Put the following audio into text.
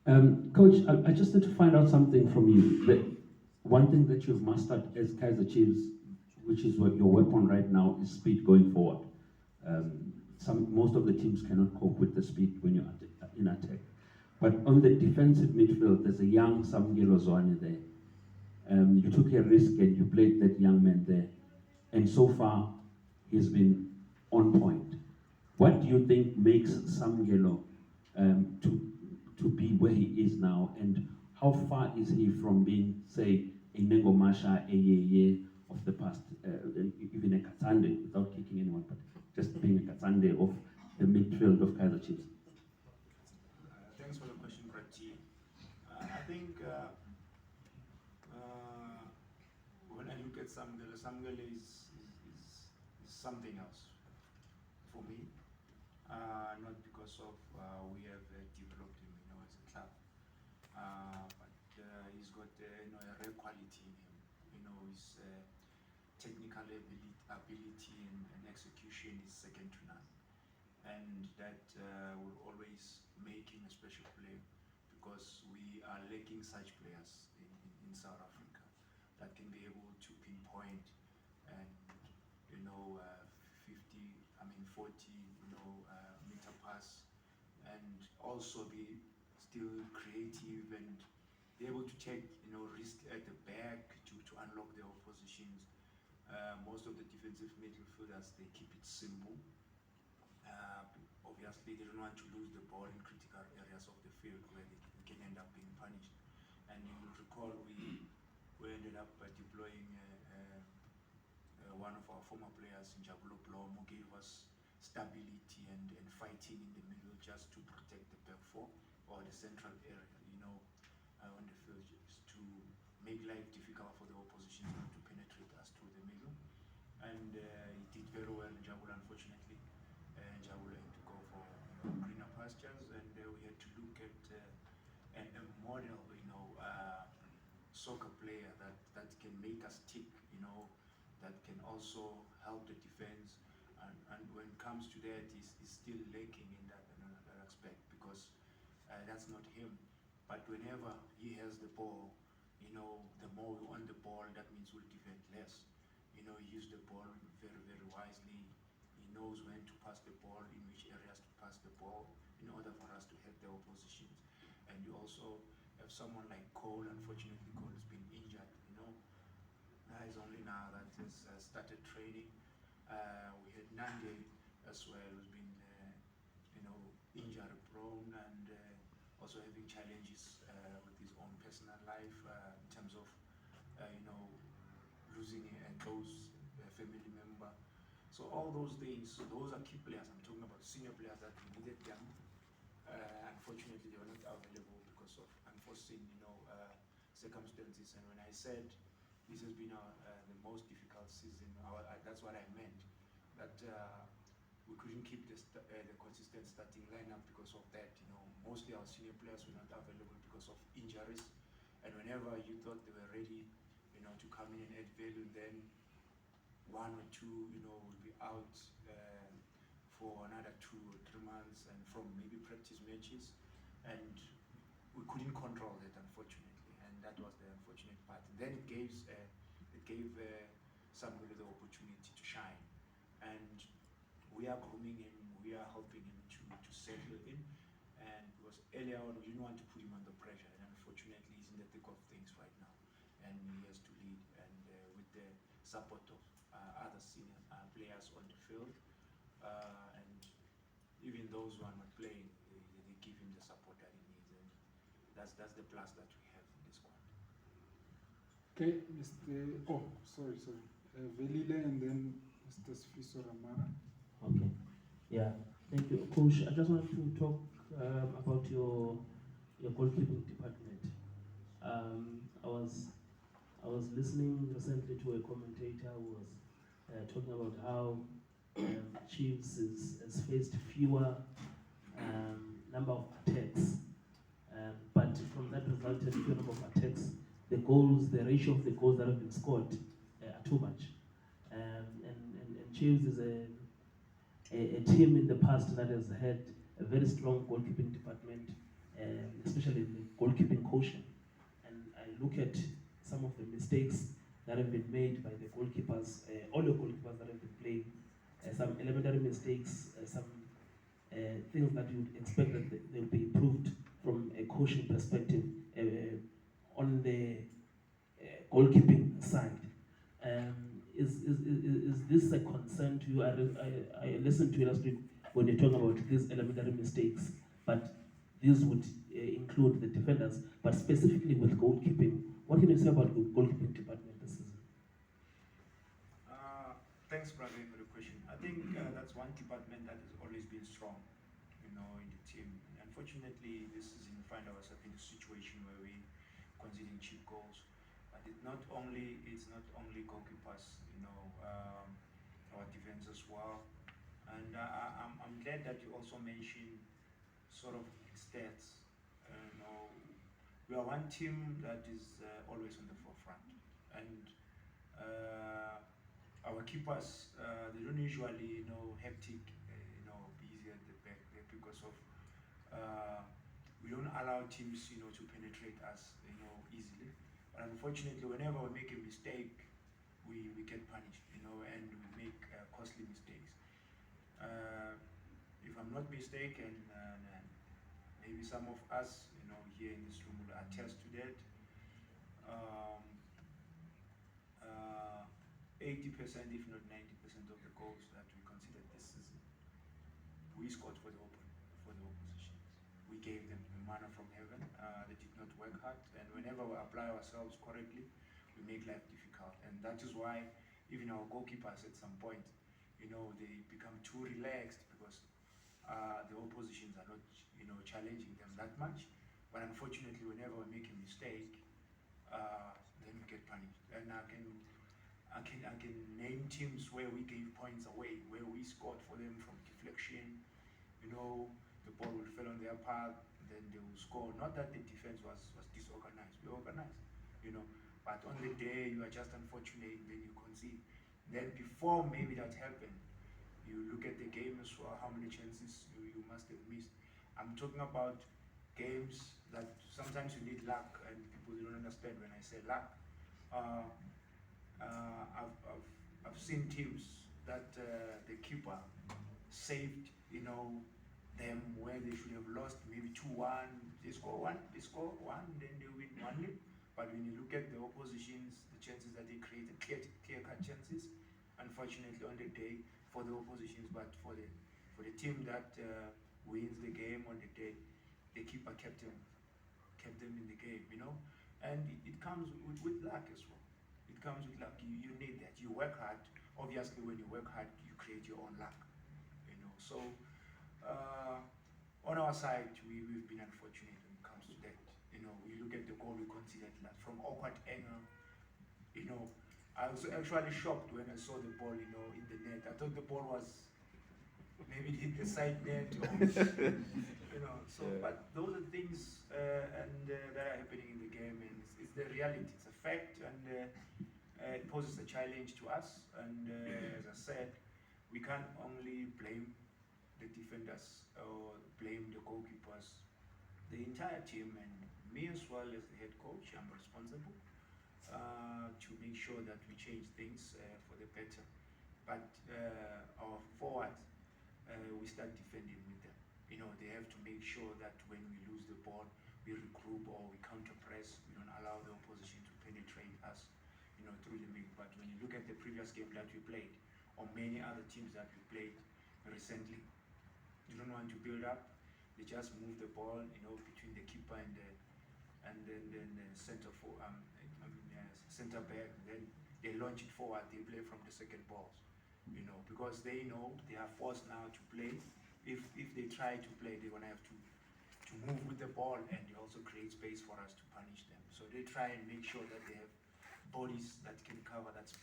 Coach, I just need to find out something from you. One thing that you've mastered as Kaiser Chiefs, which is what your weapon right now, is speed going forward. Most of the teams cannot cope with the speed when you're in attack. But on the defensive midfield, there's a young Aurthur Zwane there. You took a risk and you played that young man there. And so far, he's been on point. What do you think makes Samgelo to be where he is now, and how far is he from being, say, a Nengomasha, a Yeye of the past, even a Katsande, without kicking anyone, but just being a Katsande of the midfield of Kaiser Chiefs? Thanks for the question, Prati. I think when I look at Samgelo is something else for me. Not because of we have developed him, as a club, but he's got a rare quality in him. His technical ability and execution is second to none, and that will always make him a special player, because we are lacking such players in South Africa that can be able to pinpoint and 40 meter pass, and also be still creative and be able to take risk at the back to unlock their oppositions. Most of the defensive midfielders, they keep it simple. Obviously, they don't want to lose the ball in critical areas of the field where they can end up being punished. And you will recall we ended up deploying one of our former players, Njabulo Blomo, gave us stability and fighting in the middle, just to protect the back four or the central area, on the field, just to make life difficult for the opposition to penetrate us through the middle. And he did very well, Njabulo, unfortunately. Njabulo had to go for greener pastures, and we had to look at a model, soccer player that can make us tick, that can also help the defense. And when it comes to that, he's still lacking in that aspect, because that's not him. But whenever he has the ball, the more we want the ball, that means we'll defend less. He used the ball very, very wisely. He knows when to pass the ball, in which areas to pass the ball, in order for us to hit the oppositions. And you also have someone like Cole. Unfortunately, Cole has been injured. He's only now that has started training. We had Nange as well, who's been injury prone, and also having challenges with his own personal life, in terms of losing a close family member. So all those things, those are key players. I'm talking about senior players that we needed them. Unfortunately, they were not available because of unforeseen circumstances. And when I said this has been the most difficult season, that's what I meant. That we couldn't keep the consistent starting lineup because of that. Mostly our senior players were not available because of injuries, and whenever you thought they were ready, to come in and add value, then one or two, will be out for another 2 or 3 months, and from maybe practice matches, and we couldn't control that, unfortunately, and that was the unfortunate part. And then it gave somebody the opportunity to shine, and we are grooming him, we are helping him to settle in, and because earlier on we didn't want to put him under pressure, and unfortunately he's in the thick of things right now, and he has to lead, and with the support of other senior players on the field, and even those who are not playing, they give him the support that he needs, and that's the plus that we have in this squad. Okay, sorry. Velile, and then Mr. Sfiso Ramara. Okay, yeah, thank you. Coach, I just wanted to talk about your goalkeeping department. I was listening recently to a commentator who was talking about how Chiefs has faced fewer number of attacks, but from that resulted fewer number of attacks. The ratio of the goals that have been scored are too much. And Chiefs is a team in the past that has had a very strong goalkeeping department, especially in the goalkeeping quotient, and I look at some of the mistakes that have been made by the goalkeepers, all the goalkeepers that have been playing, some elementary mistakes, some things that you would expect that they'll be improved from a coaching perspective on the goalkeeping side. Is this a concern to you? I listened to you last week when you talk about these elementary mistakes, but these would include the defenders, but specifically with goalkeeping. What can you say about the goalkeeping department this season? Thanks, brother, for the question. I think that's one department that has always been strong, in the team. Unfortunately, this season we find ourselves in a situation where we conceding cheap goals. But it's not only goalkeepers, our defense as well. And I'm glad that you also mentioned sort of stats. We are one team that is always on the forefront, and our keepers they don't usually hectic, busy at the back there because of we don't allow teams to penetrate us easily. But unfortunately, whenever we make a mistake, we get punished, and we make costly mistakes. If I'm not mistaken, and maybe some of us, here in this room will attest to that. 80%, if not 90% of the goals that we considered this season, we scored for the oppositions. We gave them the manna from heaven. They did not work hard, and whenever we apply ourselves correctly, we make life difficult. And that is why even our goalkeepers at some point, they become too relaxed because the oppositions are not, challenging them that much. But unfortunately, whenever we make a mistake, then we get punished. And I can name teams where we gave points away, where we scored for them from deflection. The ball will fall on their path, then they will score. Not that the defense was disorganized, we organized, but on the day you are just unfortunate, then you concede. Then before maybe that happened, you look at the game as well, how many chances you must have missed. I'm talking about games that sometimes you need luck, and people don't understand when I say luck. I've seen teams that the keeper saved, them where they should have lost maybe 2-1. They score one, then they win 1-0. But when you look at the oppositions, the chances that they created, clear-cut chances, unfortunately on the day for the oppositions, but for the team that wins the game on the day, the keeper kept them in the game, and it comes with luck as well. It comes with luck. You need that. You work hard. Obviously, when you work hard, you create your own luck. So on our side, we've been unfortunate when it comes to that. We look at the goal we conceded from awkward angle. I was actually shocked when I saw the ball, in the net. I thought the ball was maybe it hit the side net, or, So, but those are things that are happening in the game, and it's the reality. It's a fact, and it poses a challenge to us. And as I said, we can't only blame the defenders or blame the goalkeepers. The entire team, and me as well as the head coach, I'm responsible to make sure that we change things for the better. But our forward, we start defending with them. They have to make sure that when we lose the ball, we regroup or we counter press. We don't allow the opposition to penetrate us, through the middle. But when you look at the previous game that we played, or many other teams that we played recently, you don't want to build up. They just move the ball, between the keeper and then the center back. Then they launch it forward. They play from the second balls, because they know they are forced now to play. If they try to play, they're gonna have to move with the ball, and they also create space for us to punish them. So they try and make sure that they have bodies that can cover that space.